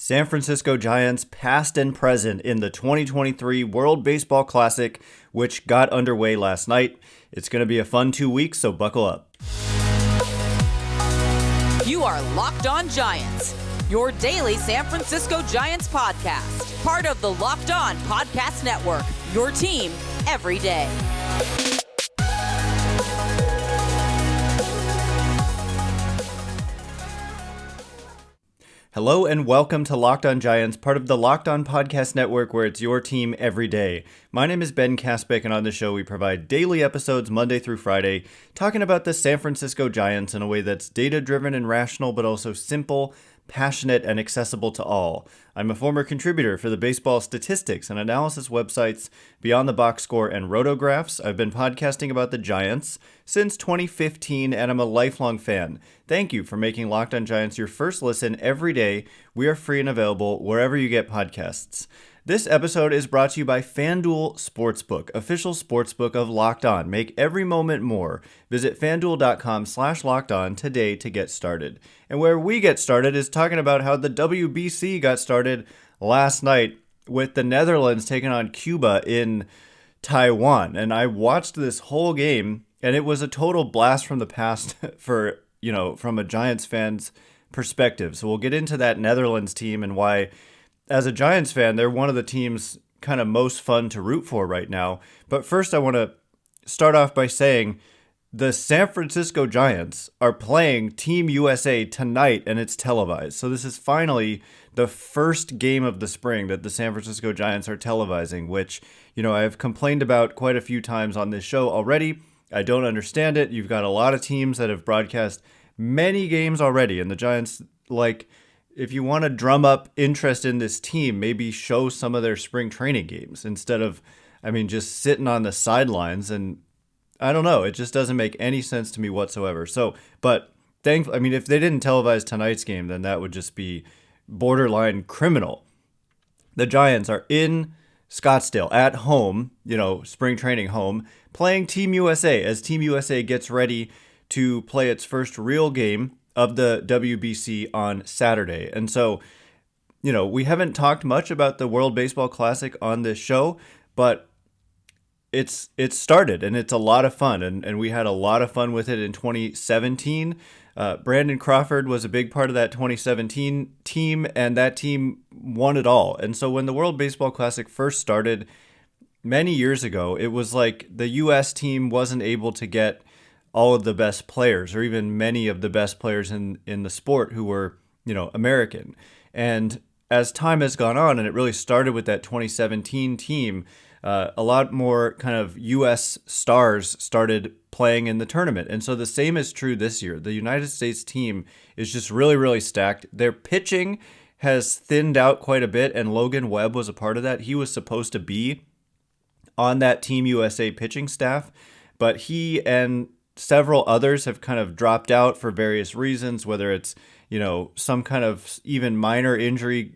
San Francisco Giants past and present in the 2023 World Baseball Classic, which got underway last night. It's going to be a fun 2 weeks, so buckle up. You are Locked On Giants, your daily San Francisco Giants podcast. Part of the Locked On Podcast Network, your team every day. Hello and welcome to Locked On Giants, part of the Locked On Podcast Network, where it's your team every day. My name is Ben Kaspick, and on the show we provide daily episodes Monday through Friday, talking about the San Francisco Giants in a way that's data-driven and rational, but also simple, passionate, and accessible to all. I'm a former contributor for the baseball statistics and analysis websites Beyond the Box Score and Rotographs. I've been podcasting about the Giants since 2015, and I'm a lifelong fan. Thank you for making Locked On Giants your first listen every day. We are free and available wherever you get podcasts. This episode is brought to you by FanDuel Sportsbook, official sportsbook of Locked On. Make every moment more. Visit FanDuel.com/LockedOn today to get started. And where we get started is talking about how the WBC got started last night with the Netherlands taking on Cuba in Taiwan. And I watched this whole game, and it was a total blast from the past for, from a Giants fan's perspective. So we'll get into that Netherlands team and why, as a Giants fan, they're one of the teams kind of most fun to root for right now. But first, I want to start off by saying the San Francisco Giants are playing Team USA tonight, and it's televised. So this is finally the first game of the spring that the San Francisco Giants are televising, which, I've complained about quite a few times on this show already. I don't understand it. You've got a lot of teams that have broadcast many games already, and the Giants, if you want to drum up interest in this team, maybe show some of their spring training games instead of, just sitting on the sidelines. And I don't know, it just doesn't make any sense to me whatsoever. So, but thankfully, if they didn't televise tonight's game, then that would just be borderline criminal. The Giants are in Scottsdale at home, spring training home, playing Team USA as Team USA gets ready to play its first real game of the WBC on Saturday. And so, we haven't talked much about the World Baseball Classic on this show, but it's started and it's a lot of fun. And we had a lot of fun with it in 2017. Brandon Crawford was a big part of that 2017 team, and that team won it all. And so when the World Baseball Classic first started many years ago, it was like the U.S. team wasn't able to get all of the best players, or even many of the best players in the sport who were, American. And as time has gone on, and it really started with that 2017 team, a lot more kind of U.S. stars started playing in the tournament. And so the same is true this year. The United States team is just really, really stacked. Their pitching has thinned out quite a bit, and Logan Webb was a part of that. He was supposed to be on that Team USA pitching staff, but he and several others have kind of dropped out for various reasons, whether it's, some kind of even minor injury.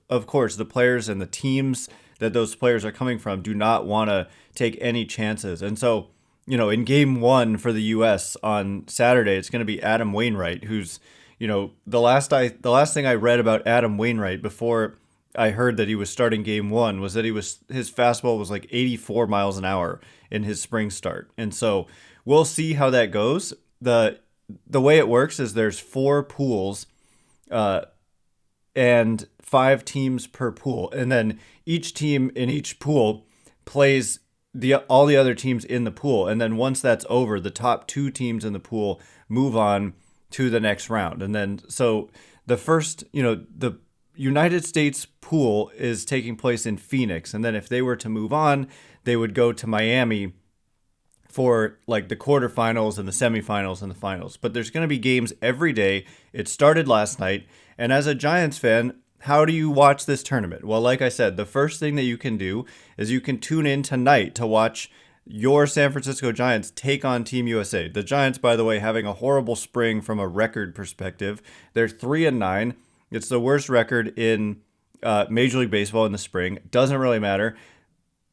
Of course, the players and the teams that those players are coming from do not want to take any chances. And so, in game one for the U.S. on Saturday, it's going to be Adam Wainwright, who's, the last thing I read about Adam Wainwright before I heard that he was starting game one was that his fastball was like 84 miles an hour in his spring start. And so we'll see how that goes. The way it works is there's 4 pools, and 5 teams per pool. And then each team in each pool plays all the other teams in the pool. And then once that's over, the top 2 teams in the pool move on to the next round. And then, so the first, the United States pool is taking place in Phoenix. And then if they were to move on, they would go to Miami for the quarterfinals and the semifinals and the finals. But there's going to be games every day. It started last night. And as a Giants fan, how do you watch this tournament? Well, like I said, the first thing that you can do is you can tune in tonight to watch your San Francisco Giants take on Team USA. The Giants, by the way, having a horrible spring from a record perspective. They're 3-9. It's the worst record in Major League Baseball in the spring. Doesn't really matter.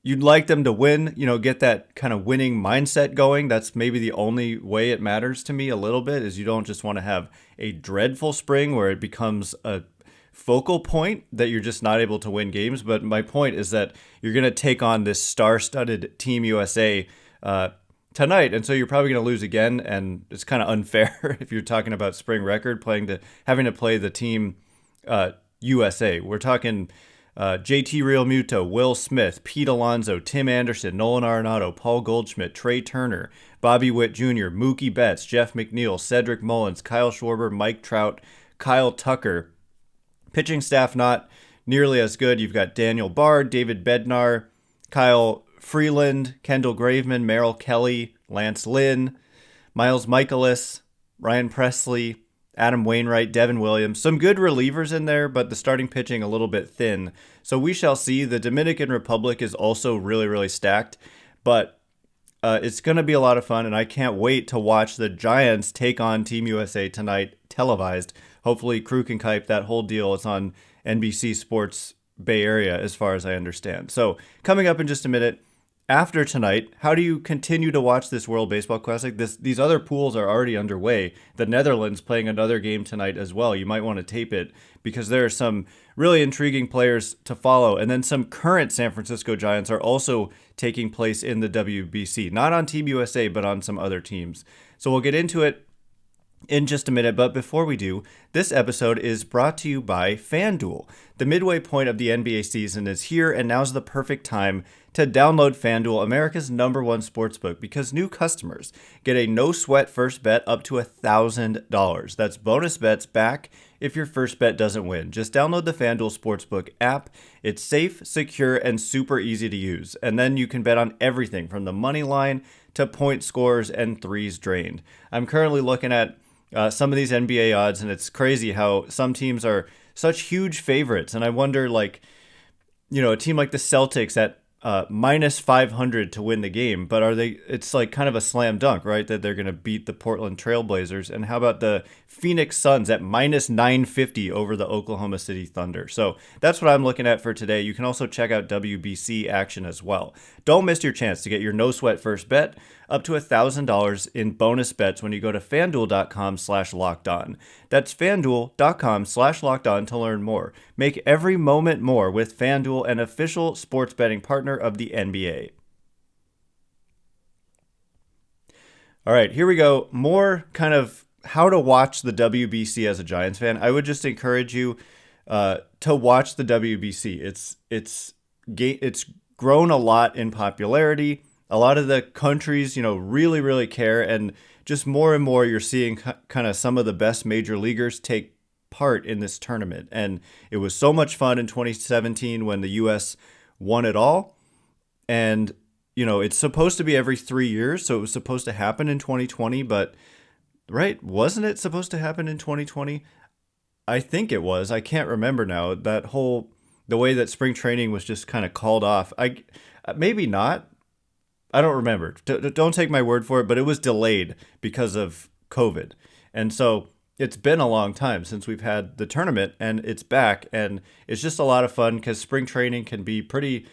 You'd like them to win, get that kind of winning mindset going. That's maybe the only way it matters to me a little bit, is you don't just want to have a dreadful spring where it becomes a focal point that you're just not able to win games. But my point is that you're going to take on this star-studded Team USA tonight, and so you're probably going to lose again. And it's kind of unfair if you're talking about spring record having to play the Team USA. We're talking JT Realmuto, Will Smith, Pete Alonso, Tim Anderson, Nolan Arenado, Paul Goldschmidt, Trey Turner, Bobby Witt Jr., Mookie Betts, Jeff McNeil, Cedric Mullins, Kyle Schwarber, Mike Trout, Kyle Tucker. Pitching staff not nearly as good. You've got Daniel Bard, David Bednar, Kyle Freeland, Kendall Graveman, Merrill Kelly, Lance Lynn, Miles Michaelis, Ryan Presley, Adam Wainwright, Devin Williams. Some good relievers in there, but the starting pitching a little bit thin. So we shall see. The Dominican Republic is also really, really stacked, but it's going to be a lot of fun, and I can't wait to watch the Giants take on Team USA tonight, televised. Hopefully, Crew can Kype, that whole deal. It's on NBC Sports Bay Area, as far as I understand. So coming up in just a minute, after tonight, how do you continue to watch this World Baseball Classic? These other pools are already underway. The Netherlands playing another game tonight as well. You might want to tape it because there are some really intriguing players to follow. And then some current San Francisco Giants are also taking place in the WBC. Not on Team USA, but on some other teams. So we'll get into it in just a minute, but before we do, this episode is brought to you by FanDuel. The midway point of the NBA season is here, and now's the perfect time to download FanDuel, America's #1 sportsbook, because new customers get a no-sweat first bet up to $1,000. That's bonus bets back if your first bet doesn't win. Just download the FanDuel Sportsbook app. It's safe, secure, and super easy to use. And then you can bet on everything from the money line to point scores and threes drained. I'm currently looking at some of these NBA odds, and it's crazy how some teams are such huge favorites. And I wonder, a team like the Celtics at minus 500 to win the game, but it's like kind of a slam dunk, right? That they're going to beat the Portland Trailblazers. And how about the Phoenix Suns at minus 950 over the Oklahoma City Thunder? So that's what I'm looking at for today. You can also check out WBC action as well. Don't miss your chance to get your no sweat first bet up to $1,000 in bonus bets when you go to FanDuel.com/lockedon. That's FanDuel.com/lockedon to learn more. Make every moment more with FanDuel, an official sports betting partner of the NBA. All right, here we go. More kind of how to watch the WBC as a Giants fan. I would just encourage you to watch the WBC. It's grown a lot in popularity. A lot of the countries, really, really care. And just more and more, you're seeing kind of some of the best major leaguers take part in this tournament. And it was so much fun in 2017 when the U.S. won it all. And, it's supposed to be every 3 years. So it was supposed to happen in 2020. But, right, wasn't it supposed to happen in 2020? I think it was. I can't remember now. The way that spring training was just kind of called off. Maybe not. I don't remember. Don't take my word for it, but it was delayed because of COVID. And so it's been a long time since we've had the tournament, and it's back. And it's just a lot of fun because spring training can be pretty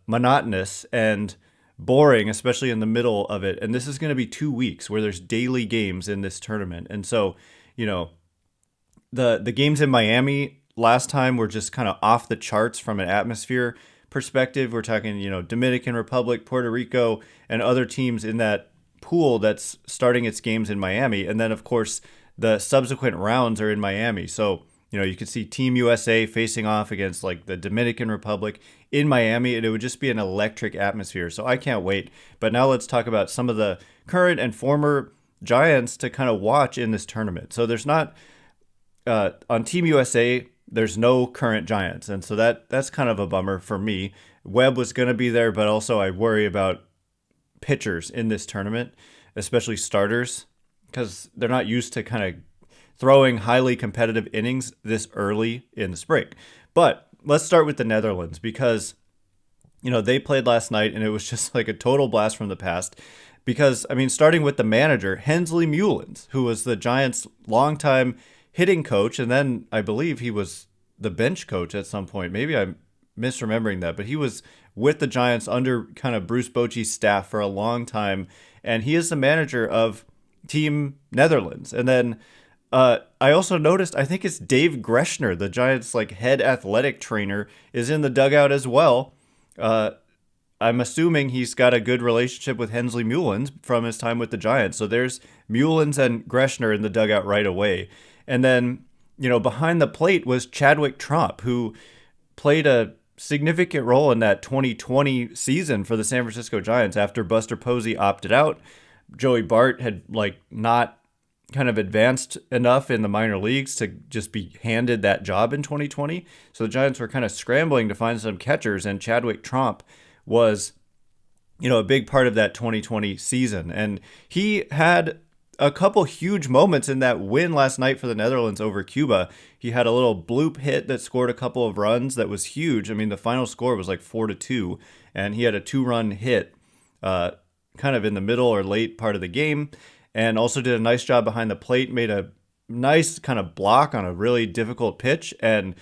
monotonous and boring, especially in the middle of it. And this is going to be 2 weeks where there's daily games in this tournament. And so, the games in Miami last time were just kind of off the charts from an atmosphere perspective. We're talking, Dominican Republic, Puerto Rico, and other teams in that pool that's starting its games in Miami. And then, of course, the subsequent rounds are in Miami. So, you could see Team USA facing off against the Dominican Republic in Miami, and it would just be an electric atmosphere. So I can't wait. But now let's talk about some of the current and former Giants to kind of watch in this tournament. So there's not, on Team USA, there's no current Giants. And so that's kind of a bummer for me. Webb was going to be there, but also I worry about pitchers in this tournament, especially starters, because they're not used to kind of throwing highly competitive innings this early in the spring. But let's start with the Netherlands because, they played last night and it was just like a total blast from the past. Because, starting with the manager, Hensley Muelens, who was the Giants' longtime hitting coach, and then I believe he was the bench coach at some point. Maybe I'm misremembering that, but he was with the Giants under kind of Bruce Bochy's staff for a long time, and he is the manager of Team Netherlands. And then I also noticed, I think it's Dave Greshner, the Giants' like head athletic trainer, is in the dugout as well. I'm assuming he's got a good relationship with Hensley Muelens from his time with the Giants. So there's Muelens and Greshner in the dugout right away. And then, behind the plate was Chadwick Tromp, who played a significant role in that 2020 season for the San Francisco Giants after Buster Posey opted out. Joey Bart had not kind of advanced enough in the minor leagues to just be handed that job in 2020. So the Giants were kind of scrambling to find some catchers, and Chadwick Tromp was, a big part of that 2020 season. And he had a couple huge moments in that win last night for the Netherlands over Cuba. He had a little bloop hit that scored a couple of runs that was huge. I mean, the final score was like 4-2, and he had a 2-run hit kind of in the middle or late part of the game, and also did a nice job behind the plate, made a nice kind of block on a really difficult pitch, and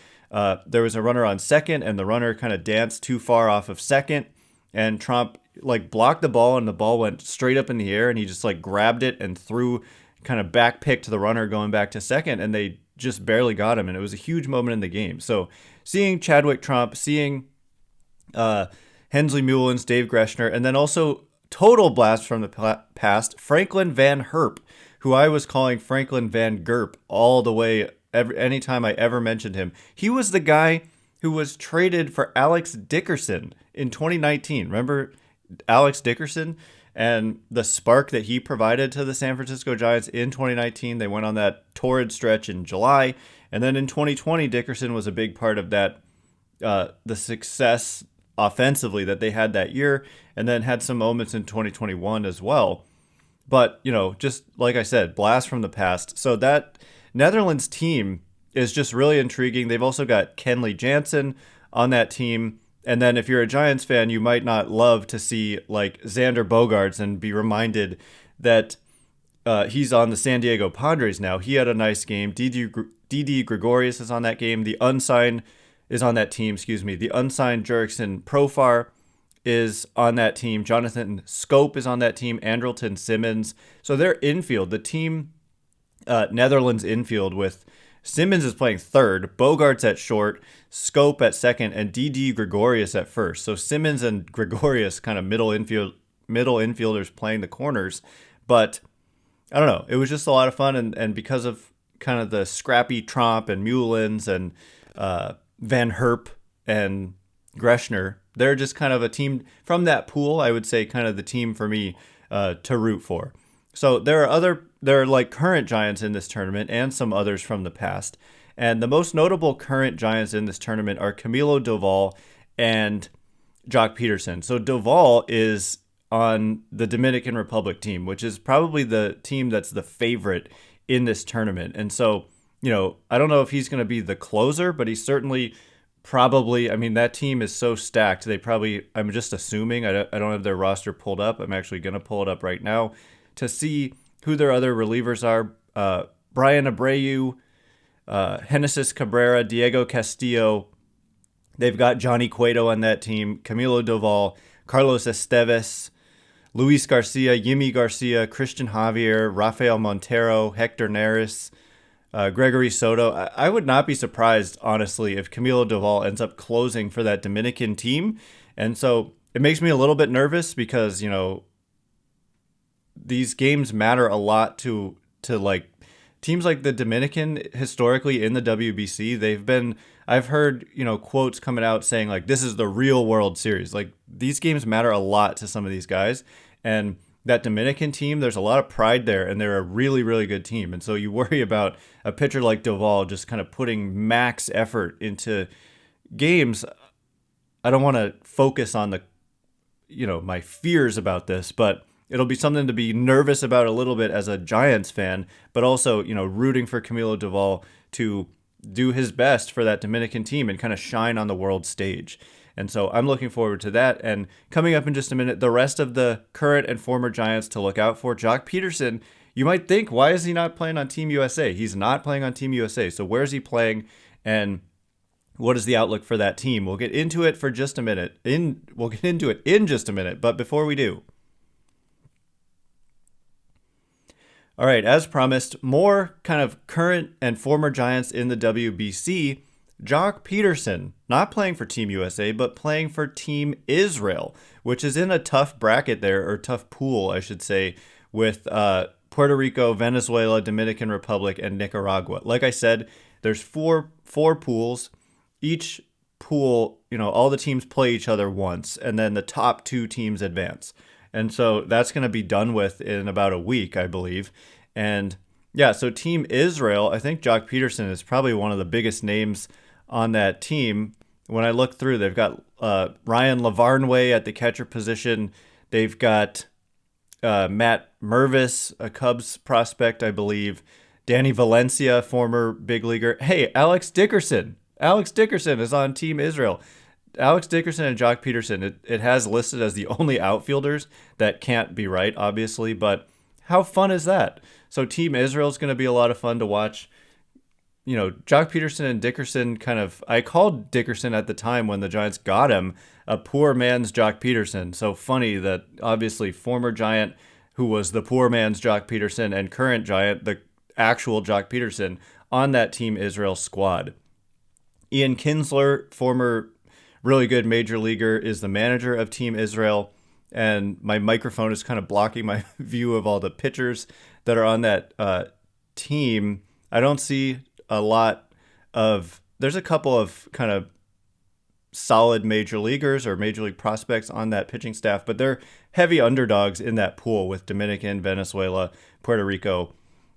there was a runner on second, and the runner kind of danced too far off of second, and Trump blocked the ball, and the ball went straight up in the air, and he just grabbed it and threw kind of back pick to the runner going back to second, and they just barely got him, and it was a huge moment in the game. So seeing Chadwick Tromp, seeing Hensley Muelens, Dave Greshner, and then also total blast from the past, Franklin Van Gurp, who I was calling Franklin Van Gurp all the way anytime I ever mentioned him. He was the guy who was traded for Alex Dickerson in 2019. Remember Alex Dickerson and the spark that he provided to the San Francisco Giants in 2019? They went on that torrid stretch in July. And then in 2020, Dickerson was a big part of that, the success offensively that they had that year, and then had some moments in 2021 as well. But, just like I said, blast from the past. So that Netherlands team is just really intriguing. They've also got Kenley Jansen on that team. And then if you're a Giants fan, you might not love to see Xander Bogaerts and be reminded that he's on the San Diego Padres now. He had a nice game. Didi Gregorius is on that game. The unsigned is on that team, The unsigned Jurickson Profar is on that team. Jonathan Scope is on that team. Andrelton Simmons. So their infield, the team Netherlands infield with Simmons is playing third, Bogaerts at short, Scope at second, and Didi Gregorius at first. So Simmons and Gregorius kind of middle infielders playing the corners. But I don't know. It was just a lot of fun, and because of kind of the scrappy Tromp and Muelens and Van Gurp and Greshner, they're just kind of a team from that pool. I would say kind of the team for me to root for. So there are current Giants in this tournament and some others from the past. And the most notable current Giants in this tournament are Camilo Doval and Joc Pederson. So Doval is on the Dominican Republic team, which is probably the team that's the favorite in this tournament. And so, I don't know if he's going to be the closer, but he's certainly probably, that team is so stacked. I'm just assuming, I don't have their roster pulled up. I'm actually going to pull it up right now to see who their other relievers are. Brian Abreu, Genesis Cabrera, Diego Castillo. They've got Johnny Cueto on that team, Camilo Doval, Carlos Esteves, Luis Garcia, Yimi Garcia, Christian Javier, Rafael Montero, Hector Neris, Gregory Soto. I would not be surprised, honestly, if Camilo Doval ends up closing for that Dominican team. And so it makes me a little bit nervous because, these games matter a lot to teams like the Dominican historically in the WBC. I've heard, quotes coming out saying this is the real World Series. These games matter a lot to some of these guys. And that Dominican team, there's a lot of pride there, and they're a really, really good team. And so you worry about a pitcher like Doval just kind of putting max effort into games. I don't want to focus on my fears about this, but it'll be something to be nervous about a little bit as a Giants fan, but also, rooting for Camilo Doval to do his best for that Dominican team and kind of shine on the world stage. And so I'm looking forward to that. And coming up in just a minute, the rest of the current and former Giants to look out for. Joc Pederson, you might think, why is he not playing on Team USA? He's not playing on Team USA. So where's he playing? And what is the outlook for that team? We'll get into it for just a minute. We'll get into it in just a minute. But before we do, All right, as promised, more kind of current and former Giants in the WBC. Joc Pederson, not playing for Team USA, but playing for Team Israel, which is in a tough bracket there, or tough pool, I should say, with Puerto Rico, Venezuela, Dominican Republic, and Nicaragua. Like I said, there's four pools. Each pool, all the teams play each other once, and then the top two teams advance. And so that's going to be done with in about a week, I believe. And yeah, so Team Israel, I think Joc Pederson is probably one of the biggest names on that team. When I look through, they've got Ryan Lavarnway at the catcher position. They've got Matt Mervis, a Cubs prospect, I believe. Danny Valencia, former big leaguer. Hey, Alex Dickerson. Alex Dickerson is on Team Israel. Alex Dickerson and Joc Pederson, it has listed as the only outfielders. That can't be right, obviously, but how fun is that? So Team Israel is going to be a lot of fun to watch. Joc Pederson and Dickerson I called Dickerson at the time when the Giants got him a poor man's Joc Pederson. So funny that obviously former Giant who was the poor man's Joc Pederson and current Giant, the actual Joc Pederson, on that Team Israel squad. Ian Kinsler, former really good major leaguer, is the manager of Team Israel. And my microphone is kind of blocking my view of all the pitchers that are on that team. I don't see a lot of, there's a couple of kind of solid major leaguers or major league prospects on that pitching staff, but they're heavy underdogs in that pool with Dominican, Venezuela, Puerto Rico,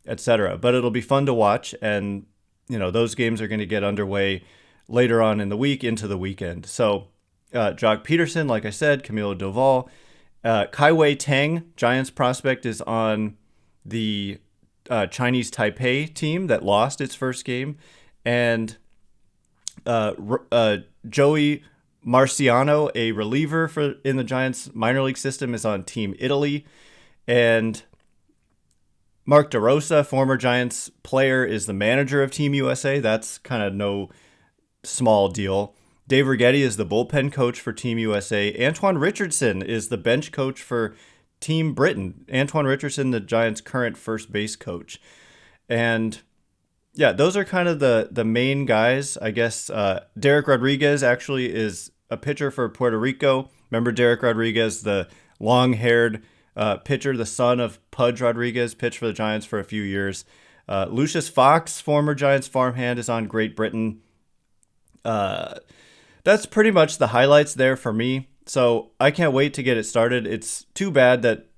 etc. But it'll be fun to watch, and those games are going to get underway later on in the week into the weekend. So Joc Pederson, like I said, Camilo Doval, Kai Wei Tang, Giants prospect, is on the Chinese Taipei team that lost its first game, and Joey Marciano, a reliever in the Giants minor league system, is on Team Italy, and Mark DeRosa, former Giants player, is the manager of Team USA. That's kind of no small deal. Dave Righetti is the bullpen coach for Team USA. Antoine Richardson is the bench coach for Team Britain. Antoine Richardson, the Giants' current first base coach. And yeah, those are kind of the main guys. I guess Derek Rodriguez actually is a pitcher for Puerto Rico. Remember Derek Rodriguez, the long-haired pitcher, the son of Pudge Rodriguez, pitched for the Giants for a few years. Lucius Fox, former Giants farmhand, is on Great Britain. That's pretty much the highlights there for me. So I can't wait to get it started. It's too bad that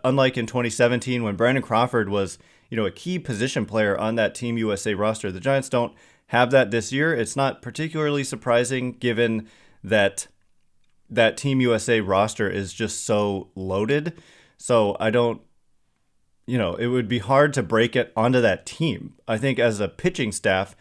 unlike in 2017 when Brandon Crawford was, a key position player on that Team USA roster, the Giants don't have that this year. It's not particularly surprising given that that Team USA roster is just so loaded. So I don't, it would be hard to break it onto that team. I think as a pitching staff,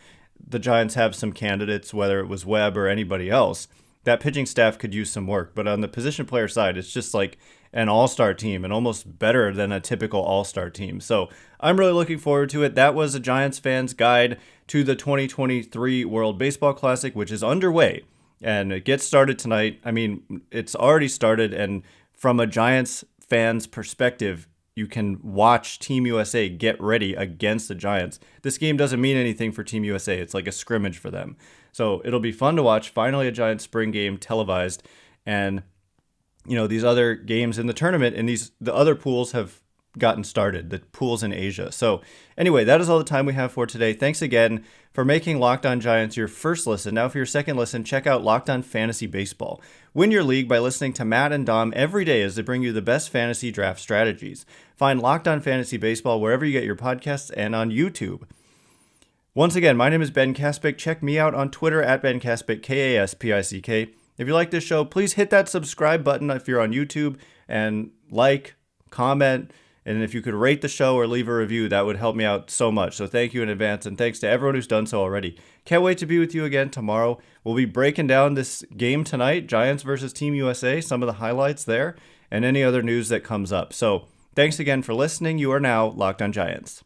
the Giants have some candidates, whether it was Webb or anybody else. That pitching staff could use some work. But on the position player side, it's just like an all-star team and almost better than a typical all-star team. So I'm really looking forward to it. That was a Giants fan's guide to the 2023 World Baseball Classic, which is underway. And it gets started tonight. I mean, it's already started. And from a Giants fan's perspective, you can watch Team USA get ready against the Giants. This game doesn't mean anything for Team USA. It's like a scrimmage for them. So it'll be fun to watch. Finally, a Giants spring game televised. And, these other games in the tournament and the other pools have gotten started, the pools in Asia. So anyway, that is all the time we have for today. Thanks again for making Locked On Giants your first listen. Now for your second listen, check out Locked On Fantasy Baseball. Win your league by listening to Matt and Dom every day as they bring you the best fantasy draft strategies. Find Locked On Fantasy Baseball wherever you get your podcasts and on YouTube. Once again, my name is Ben Kaspick. Check me out on Twitter at Ben Kaspick, Kaspick. If you like this show, please hit that subscribe button if you're on YouTube and comment. And if you could rate the show or leave a review, that would help me out so much. So thank you in advance, and thanks to everyone who's done so already. Can't wait to be with you again tomorrow. We'll be breaking down this game tonight, Giants versus Team USA, some of the highlights there, and any other news that comes up. So thanks again for listening. You are now Locked On Giants.